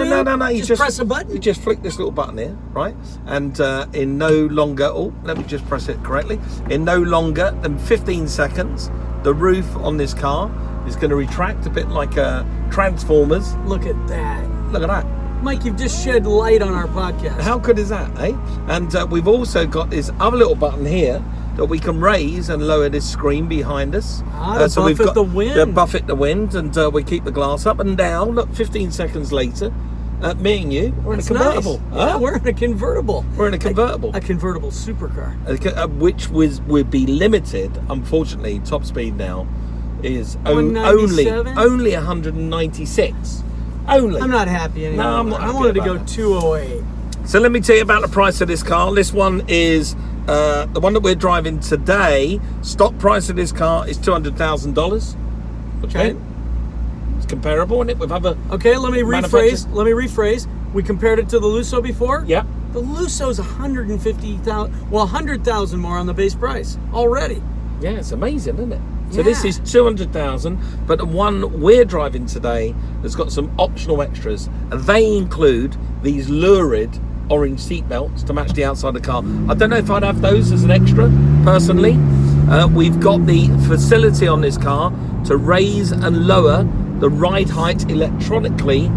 No. You just press a button. You just flick this little button here, right? And in no longer, let me just press it correctly. In no longer than 15 seconds, the roof on this car is going to retract a bit like Transformers. Look at that. Look at that. Mike, you've just shed light on our podcast. How good is that, eh? And we've also got this other little button here that we can raise and lower this screen behind us. So we've got the wind. To buffet the wind, and we keep the glass up and down. Look, 15 seconds later, me and you, we're in a convertible. Nice. Yeah, we're in a convertible. We're in a convertible. A convertible supercar. Which would be limited, unfortunately. Top speed now is only 196. Only. I'm not happy anymore. No, I'm not happy. I wanted to go that. 208. So let me tell you about the price of this car. This one is the one that we're driving today. Stock price of this car is $200,000. Okay. It's comparable, isn't it, with other. Okay, let me rephrase. We compared it to the Lusso before. Yeah. The Lusso's $150,000. Well, $100,000 more on the base price already. Yeah, it's amazing, isn't it? So this is $200,000, but the one we're driving today has got some optional extras, and they include these lurid orange seat belts to match the outside of the car. I don't know if I'd have those as an extra, personally. We've got the facility on this car to raise and lower the ride height electronically,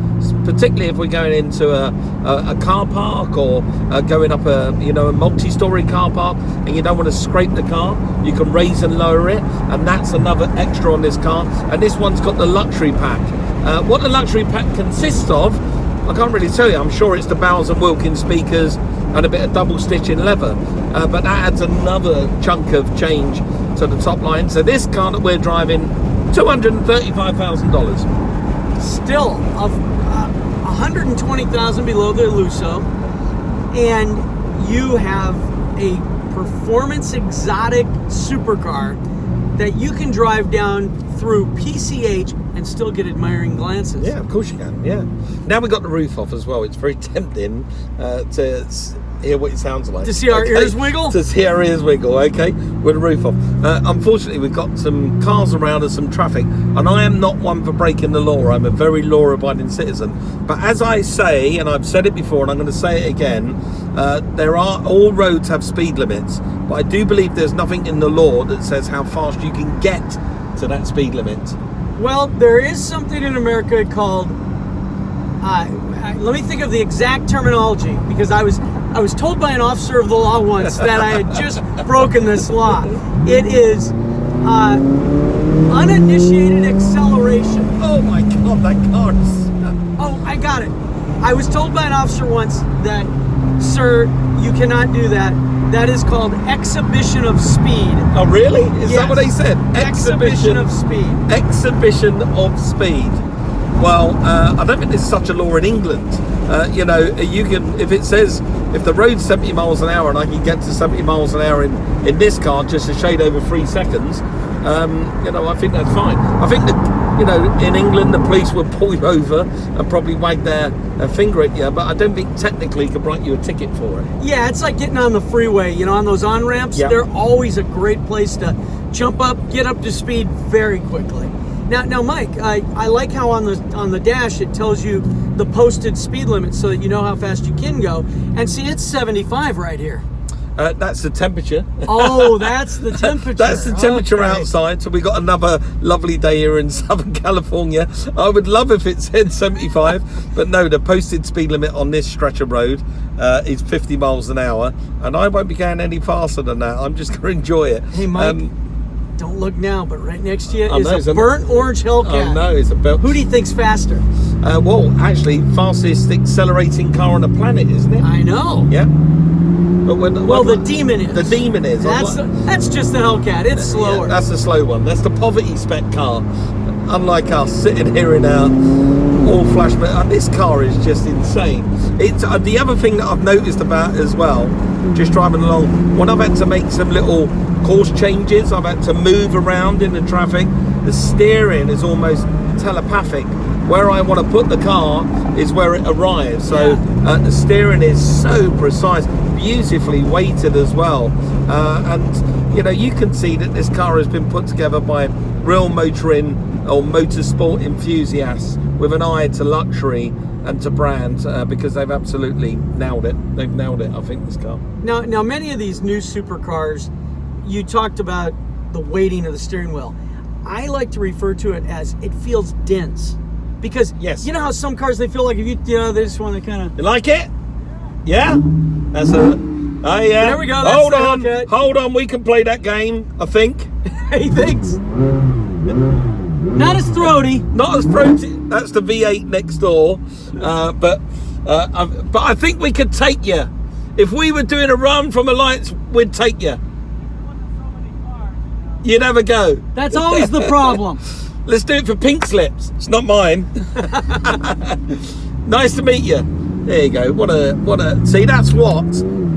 particularly if we're going into a car park or going up a multi-story car park and you don't want to scrape the car. You can raise and lower it, and that's another extra on this car. And this one's got the luxury pack. What the luxury pack consists of, I can't really tell you. I'm sure it's the Bowers and Wilkins speakers and a bit of double stitching leather, but that adds another chunk of change to the top line. So this car that we're driving, $235,000. Still, $120,000 below the Lusso, and you have a performance exotic supercar that you can drive down through PCH and still get admiring glances. Yeah, of course you can. Yeah. Now we got the roof off as well. It's very tempting to hear what it sounds like. To see our ears wiggle? To see our ears wiggle, okay, with the roof off. Unfortunately, we've got some cars around and some traffic, and I am not one for breaking the law. I'm a very law-abiding citizen. But as I say, and I've said it before, and I'm going to say it again, all roads have speed limits, but I do believe there's nothing in the law that says how fast you can get to that speed limit. Well, there is something in America called, let me think of the exact terminology, because I was told by an officer of the law once that I had just broken this law. It is uninitiated acceleration. Oh my God, that car is... Oh, I got it. I was told by an officer once that, sir, you cannot do that. That is called exhibition of speed. Oh, really? Is that what they said? Exhibition of speed. Exhibition of speed. Well, I don't think there's such a law in England. You can, if it says, if the road's 70 miles an hour and I can get to 70 miles an hour in this car just a shade over 3 seconds, I think that's fine. I think that, in England, the police would pull you over and probably wag their finger at you, but I don't think technically could write you a ticket for it. Yeah, it's like getting on the freeway, on those on-ramps. Yep. They're always a great place to jump up, get up to speed very quickly. Now, Mike, I like how on the dash it tells you the posted speed limit so that you know how fast you can go. And see, it's 75 right here. That's the temperature. Oh, that's the temperature. That's the temperature outside. So we got another lovely day here in Southern California. I would love if it said 75, but no, the posted speed limit on this stretch of road is 50 miles an hour, and I won't be going any faster than that. I'm just going to enjoy it. Hey, Mike. Don't look now, but right next to you is a burnt orange Hellcat. Oh no, it's a belt. Who do you think's faster? Well, actually, fastest accelerating car on the planet, isn't it? I know. Yeah. But the Demon is. The Demon is. That's just the Hellcat. It's slower. Yeah, that's the slow one. That's the poverty spec car. Unlike us sitting here in our all flash, but this car is just insane. It's the other thing that I've noticed about as well, just driving along, when I've had to make some little course changes, I've had to move around in the traffic, the steering is almost telepathic. Where I want to put the car is where it arrives. So the steering is so precise, beautifully weighted as well, and you can see that this car has been put together by real motoring or motorsport enthusiasts with an eye to luxury and to brand, because they've absolutely nailed it. They've nailed it, I think, this car. Now, many of these new supercars, you talked about the weighting of the steering wheel. I like to refer to it as it feels dense. Because you know how some cars, they feel like if they just want to kind of... You like it? Yeah? That's a... Oh, yeah. There we go. Hold on. We can play that game, I think. He thinks. Not as throaty. Not as throaty. That's the V8 next door. But I think we could take you. If we were doing a run from Alliance, we'd take you. You'd have a go. That's always the problem. Let's do it for pink slips. It's not mine. Nice to meet you. There you go. What a. See, that's what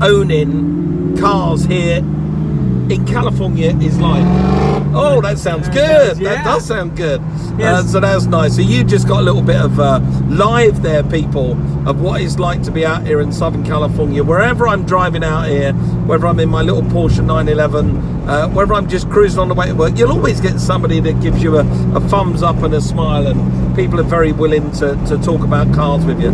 owning cars here in California is like. Oh, that sounds good. Yeah. That does sound good. Yes. So that's nice. So you just got a little bit of live there, people, of what it's like to be out here in Southern California. Wherever I'm driving out here, whether I'm in my little Porsche 911, whether I'm just cruising on the way to work, you'll always get somebody that gives you a thumbs up and a smile, and people are very willing to talk about cars with you.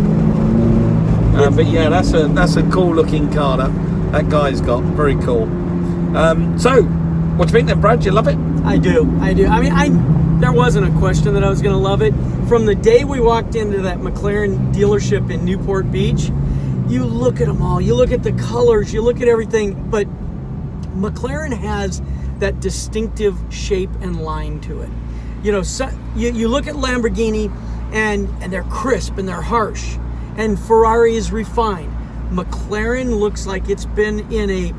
But yeah, that's a cool looking car that guy's got. Very cool. So, what do you think then, Brad? Do you love it? I do. I mean, there wasn't a question that I was going to love it. From the day we walked into that McLaren dealership in Newport Beach, you look at them all. You look at the colors. You look at everything. But McLaren has that distinctive shape and line to it. You know, so you look at Lamborghini, and they're crisp and they're harsh. And Ferrari is refined. McLaren looks like it's been in a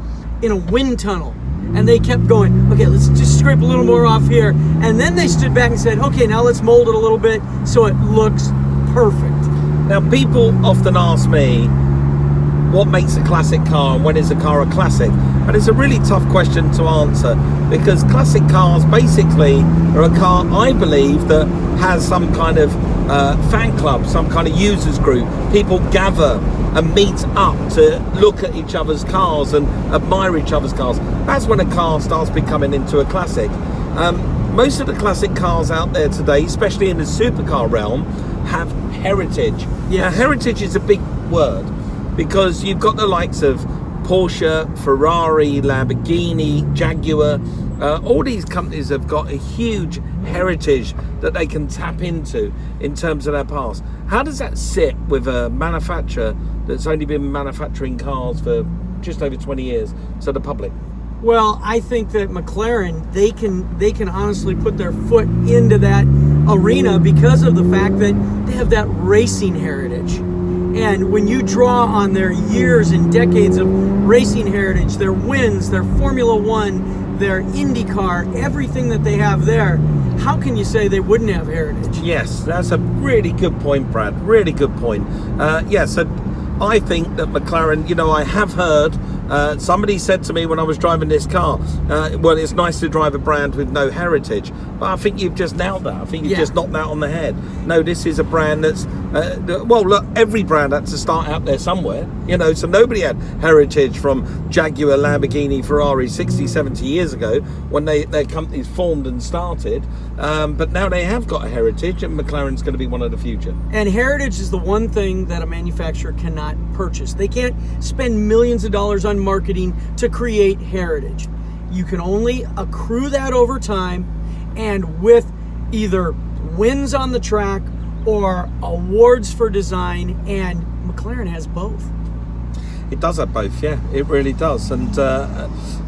wind tunnel, and they kept going, okay, let's just scrape a little more off here, and then they stood back and said, okay, now let's mold it a little bit so it looks perfect. Now, people often ask me, what makes a classic car and when is a car a classic? And it's a really tough question to answer, because classic cars basically are a car, I believe, that has some kind of fan club, some kind of users group. People gather and meet up to look at each other's cars and admire each other's cars. That's when a car starts becoming into a classic. Most of the classic cars out there today, especially in the supercar realm, have heritage. Yeah, heritage is a big word, because you've got the likes of Porsche, Ferrari, Lamborghini, Jaguar. All these companies have got a huge heritage that they can tap into in terms of their past. How does that sit with a manufacturer that's only been manufacturing cars for just over 20 years to the public? Well, I think that McLaren, they can honestly put their foot into that arena because of the fact that they have that racing heritage. And when you draw on their years and decades of racing heritage, their wins, their Formula One, their IndyCar, everything that they have there, how can you say they wouldn't have heritage? Yes, that's a really good point, Brad. Really good point. So I think that McLaren, I have heard, somebody said to me when I was driving this car, well, it's nice to drive a brand with no heritage. But I think you've just nailed that. I think you've just knocked that on the head. No, this is a brand that's, well, look, every brand had to start out there somewhere, so nobody had heritage from Jaguar, Lamborghini, Ferrari 60, 70 years ago when their companies formed and started. But now they have got a heritage, and McLaren's going to be one of the future. And heritage is the one thing that a manufacturer cannot purchase. They can't spend millions of dollars on marketing to create heritage. You can only accrue that over time, and with either wins on the track or awards for design, and McLaren has both. It does have both, yeah, it really does. And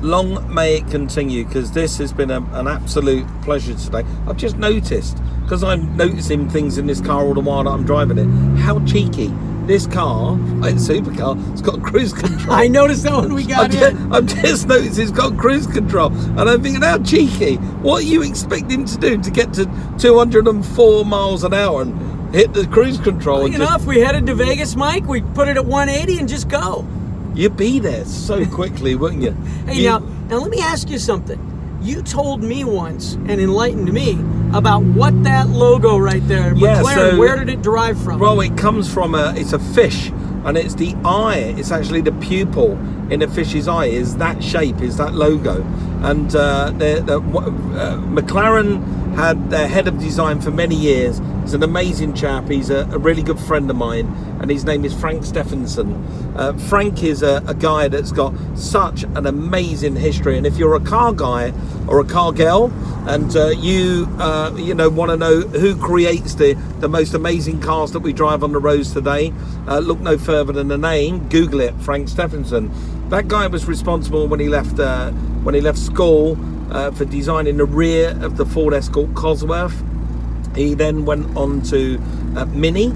long may it continue, because this has been an absolute pleasure today. I've just noticed, because I'm noticing things in this car all the while that I'm driving it, how cheeky this car, it's a supercar, it's got cruise control. I noticed that when we got in. I've just noticed it's got cruise control, and I'm thinking, how cheeky. What are you expecting to do to get to 204 miles an hour and hit the cruise control? Well, if we headed to Vegas, Mike, we'd put it at 180 and just go. You'd be there so quickly, wouldn't you? Hey, now let me ask you something. You told me once and enlightened me about what that logo right there, McLaren, where did it derive from? Well, it comes from it's a fish, and it's the eye. It's actually the pupil in a fish's eye is that shape, is that logo. And McLaren had their head of design for many years. He's an amazing chap. He's a really good friend of mine, and his name is Frank Stephenson. Frank is a guy that's got such an amazing history, and if you're a car guy or a car girl, and you want to know who creates the most amazing cars that we drive on the roads today, look no further than the name. Google it, Frank Stephenson. That guy was responsible when he left school for designing the rear of the Ford Escort Cosworth. He then went on to Mini,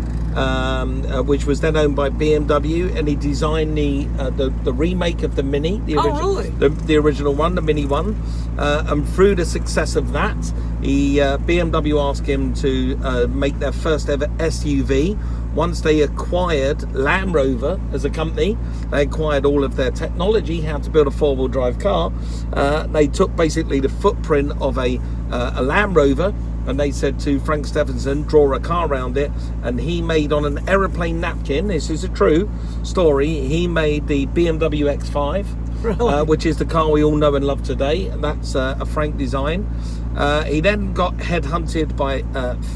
which was then owned by BMW, and he designed the remake of the Mini, the original one, the Mini one. And through the success of that, BMW asked him to make their first ever SUV. Once they acquired Land Rover as a company, they acquired all of their technology, how to build a four-wheel drive car. They took basically the footprint of a Land Rover, and they said to Frank Stephenson, draw a car around it, and he made on an aeroplane napkin, this is a true story, he made the BMW X5, really? Which is the car we all know and love today. That's a Frank design. He then got headhunted by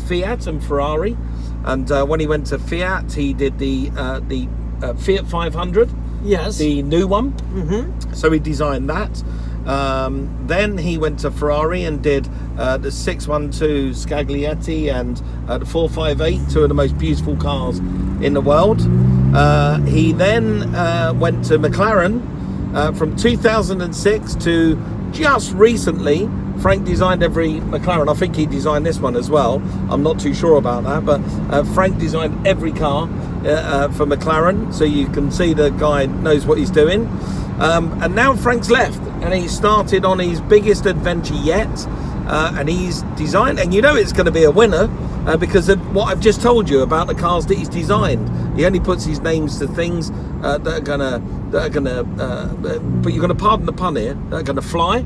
Fiat and Ferrari, and when he went to Fiat, he did the Fiat 500, yes, the new one. So he designed that. Then he went to Ferrari and did the 612 Scaglietti and the 458, two of the most beautiful cars in the world. He then went to McLaren from 2006 to just recently. Frank designed every McLaren. I think he designed this one as well. I'm not too sure about that, but Frank designed every car for McLaren, so you can see the guy knows what he's doing. And now Frank's left, and he started on his biggest adventure yet, and he's designed, and you know it's going to be a winner because of what I've just told you about the cars that he's designed. He only puts his names to things that are gonna, but you're gonna pardon the pun here, that are gonna fly,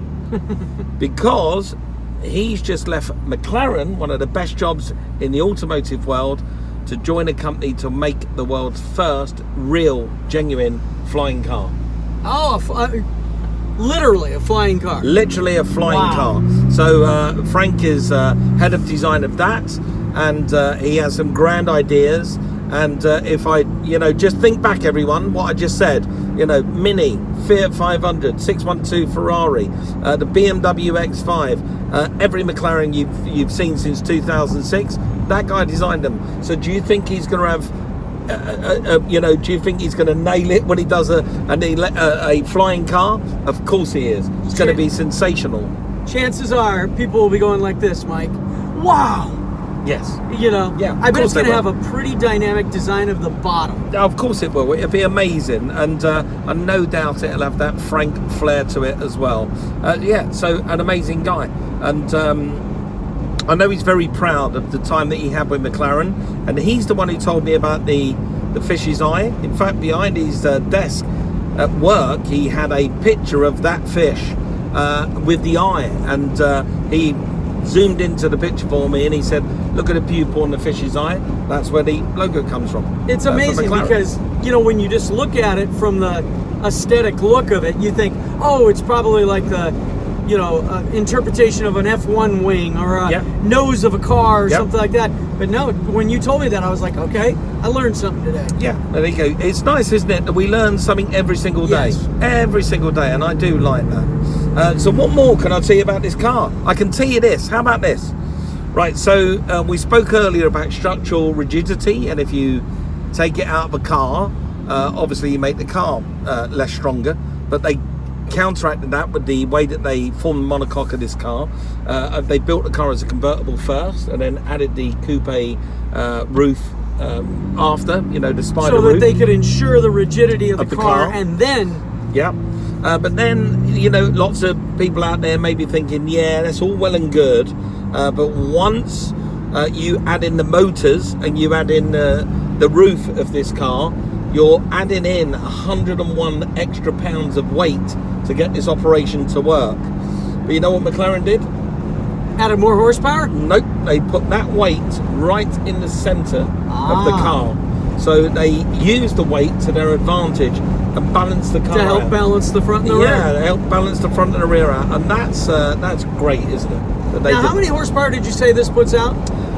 because he's just left McLaren, one of the best jobs in the automotive world, to join a company to make the world's first real, genuine flying car. Oh, literally a flying car. Literally a flying car. So Frank is head of design of that, and he has some grand ideas. And if I, just think back, everyone, what I just said, Mini, Fiat 500, 612 Ferrari, the BMW X5, every McLaren you've seen since 2006, that guy designed them. So do you think he's going to have, do you think he's going to nail it when he does a flying car? Of course he is. It's going to be sensational. Chances are people will be going like this, Mike. Wow. Yes. Yeah. I bet it's going to have a pretty dynamic design of the bottom. Of course it will. It'll be amazing, and no doubt it'll have that Frank flair to it as well. So an amazing guy, and I know he's very proud of the time that he had with McLaren, and he's the one who told me about the fish's eye. In fact, behind his desk at work, he had a picture of that fish with the eye, and he zoomed into the picture for me, and he said, look at the pupil on the fish's eye. That's where the logo comes from. It's amazing because when you just look at it from the aesthetic look of it, you think, oh, it's probably like the interpretation of an F1 wing or a nose of a car or something like that. But no, when you told me that, I was like, okay, I learned something today. Yeah, there you go. It's nice, isn't it, that we learn something every single day? Yes. Every single day, and I do like that. So what more can I tell you about this car? I can tell you this. How about this? Right, so we spoke earlier about structural rigidity, and if you take it out of a car, obviously you make the car less stronger, but they counteracted that with the way that they formed the monocoque of this car. They built the car as a convertible first, and then added the coupe roof after, the spider roof. So that they could ensure the rigidity of the car, and then... Yeah. But then, lots of people out there may be thinking, yeah, that's all well and good, but once you add in the motors and you add in the roof of this car, you're adding in 101 extra pounds of weight to get this operation to work. But you know what McLaren did? Added more horsepower? Nope, they put that weight right in the centre of the car. So they used the weight to their advantage and balance the car to help out. balance the front and the rear. Yeah, to help balance the front and the rear out, and that's great, isn't it? Now, how many horsepower did you say this puts out?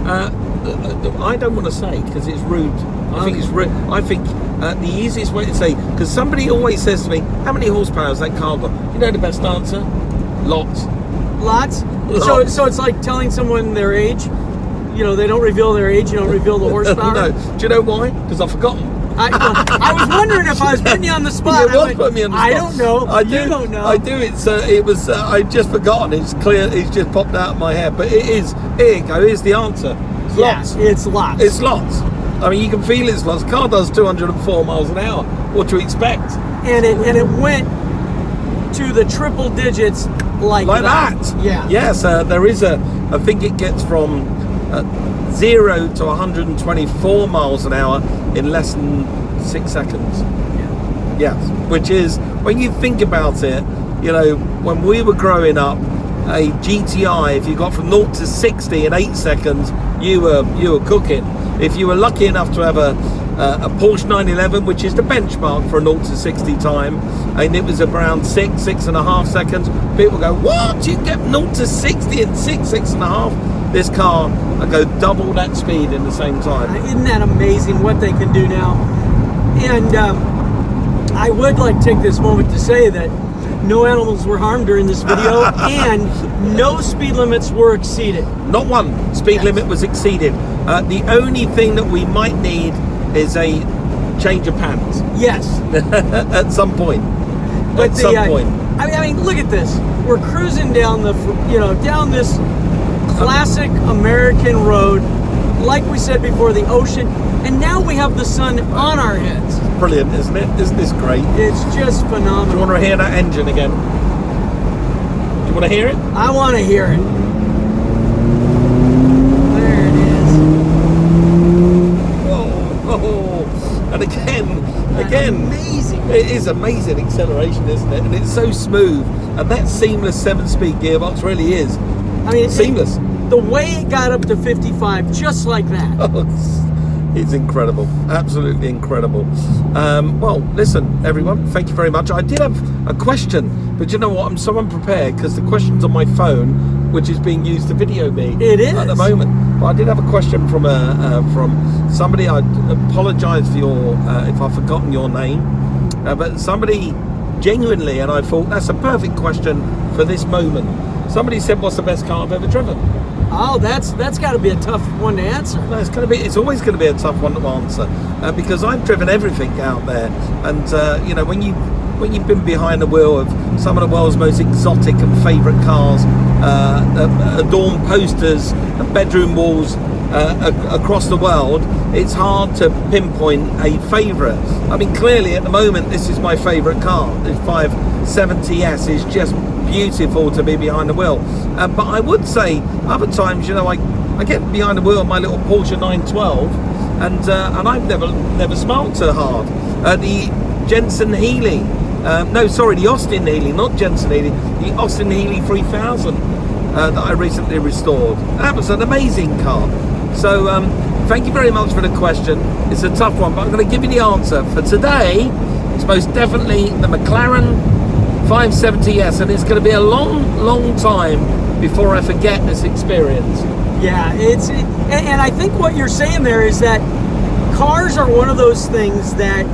I don't want to say because it's rude. I think it's rude. I think the easiest way to say, because somebody always says to me, how many horsepower has that car got? You know the best answer? Lots. Lots? So it's like telling someone their age. You know, they don't reveal their age. You don't reveal the horsepower. No. Do you know why? Because I've forgotten. I was wondering if I was putting you on the spot. You putting me on the spot. I don't know. You don't know. I do. It was. I'd just forgotten. It's clear. It's just popped out of my head. But it is. Here you go. Here's the answer. It's lots. It's lots. It's lots. I mean, you can feel it's lots. Car does 204 miles an hour. What do you expect? And it went to the triple digits like that. Yeah. Yes. There is a. I think it gets from 0 to 124 miles an hour in less than 6 seconds. Yeah. Yes. Which is, when you think about it, you know, when we were growing up, a GTI, if you got from 0 to 60 in 8 seconds, you were cooking. If you were lucky enough to have a Porsche 911, which is the benchmark for a 0 to 60 time, and it was around 6.5 seconds, people go, what? You get 0 to 60 in 6.5? This car will go double that speed in the same time. Isn't that amazing what they can do now? And I would like to take this moment to say that no animals were harmed during this video and no speed limits were exceeded. Not one speed limit was exceeded. The only thing that we might need is a change of pants. Yes. At some point. But I mean, look at this. We're cruising down down this classic American road, like we said before, the ocean, and now we have the sun on our heads. Brilliant, isn't it? Isn't this great? It's just phenomenal. Do you want to hear that engine again? Do you want to hear it? I want to hear it. There it is. Oh. And again, amazing. It is amazing acceleration, isn't it? And it's so smooth, and that seamless 7-speed gearbox really is. I mean, seamless. The way it got up to 55, just like that. Oh, it's incredible. Absolutely incredible. Well, listen, everyone, thank you very much. I did have a question, but you know what? I'm so unprepared because the question's on my phone, which is being used to video me. It is. At the moment. But I did have a question from somebody. I apologise for if I've forgotten your name. But somebody genuinely, and I thought that's a perfect question for this moment. Somebody said, "What's the best car I've ever driven?" Oh, that's got to be a tough one to answer. No, it's always going to be a tough one to answer because I've driven everything out there, and you know, when you've been behind the wheel of some of the world's most exotic and favourite cars, adorn posters and bedroom walls across the world, it's hard to pinpoint a favourite. I mean, clearly at the moment, this is my favourite car. This 570s is just beautiful to be behind the wheel. But I would say other times, you know, I get behind the wheel of my little Porsche 912, and I've never smiled so hard. The Jensen Healey, the Austin Healey, not Jensen Healey, the Austin Healey 3000 that I recently restored. That was an amazing car. So thank you very much for the question. It's a tough one, but I'm going to give you the answer. For today, it's most definitely the McLaren 570s, and it's going to be a long time before I forget this experience. Yeah, and I think what you're saying there is that cars are one of those things that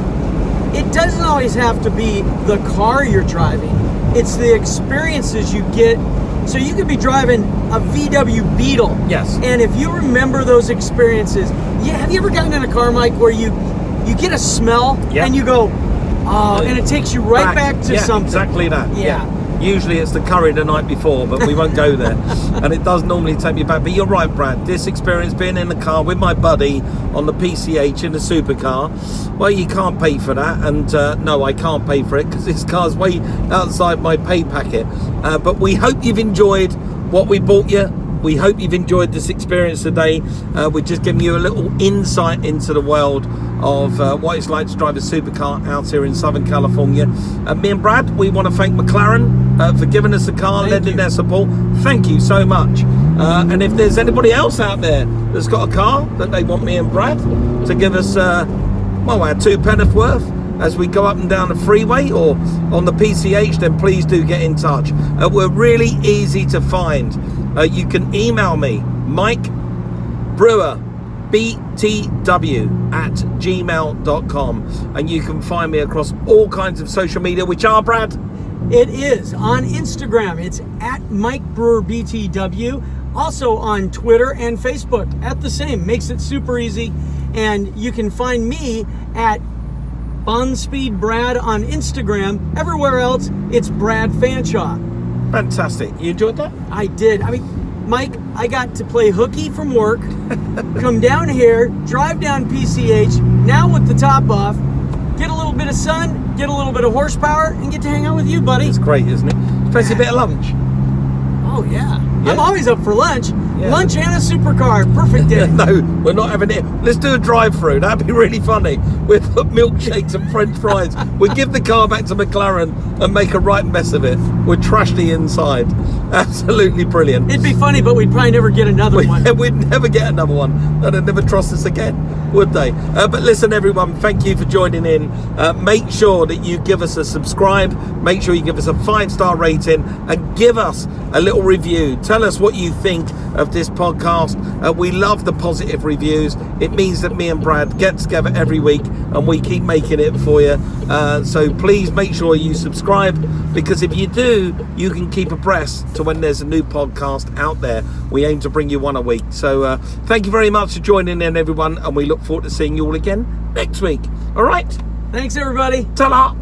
it doesn't always have to be the car you're driving. It's the experiences you get. So you could be driving a VW Beetle. Yes. And if you remember those experiences, have you ever gotten in a car, Mike, where you get a smell and you go, oh, and it takes you right back to something. Exactly that. Yeah. Usually it's the curry the night before, but we won't go there. And it does normally take me back. But you're right, Brad. This experience, being in the car with my buddy on the PCH in the supercar, well, you can't pay for that. And no, I can't pay for it because this car's way outside my pay packet. But we hope you've enjoyed what we bought you. We hope you've enjoyed this experience today. We're just giving you a little insight into the world of what it's like to drive a supercar out here in Southern California. Me and Brad, we want to thank McLaren for giving us the car, lending their support. Thank you so much. And if there's anybody else out there that's got a car that they want me and Brad to give us, our 2 penneth worth as we go up and down the freeway or on the PCH, then please do get in touch. We're really easy to find. you can email me, Mike Brewer, btw@gmail.com, and you can find me across all kinds of social media, which are, Brad? It is on Instagram. It's at Mike Brewer BTW. Also on Twitter and Facebook at the same. Makes it super easy. And you can find me at Bonspeed Brad on Instagram. Everywhere else, it's Brad Fanshaw. Fantastic. You enjoyed that? I did. I mean, Mike, I got to play hooky from work, come down here, drive down PCH, now with the top off, get a little bit of sun, get a little bit of horsepower, and get to hang out with you, buddy. It's great, isn't it? Especially a bit of lunch. Oh, yeah. I'm always up for lunch. Yeah. Lunch and a supercar. Perfect day. No, we're not having it. Let's do a drive-through. That'd be really funny. We'll put milkshakes and French fries. We'll give the car back to McLaren and make a right mess of it. We'll trash the inside. Absolutely brilliant. It'd be funny, but we'd probably never get another one. We'd never get another one. They'd never trust us again, would they? But listen, everyone, thank you for joining in. Make sure that you give us a subscribe. Make sure you give us a 5-star rating and give us a little review. Tell us what you think of this podcast. We love the positive reviews. It means that me and Brad get together every week and we keep making it for you. So please make sure you subscribe, because if you do, you can keep abreast to when there's a new podcast out there. We aim to bring you one a week. So thank you very much for joining in, everyone, and we look forward to seeing you all again next week. All right? Thanks, everybody. Ta-da!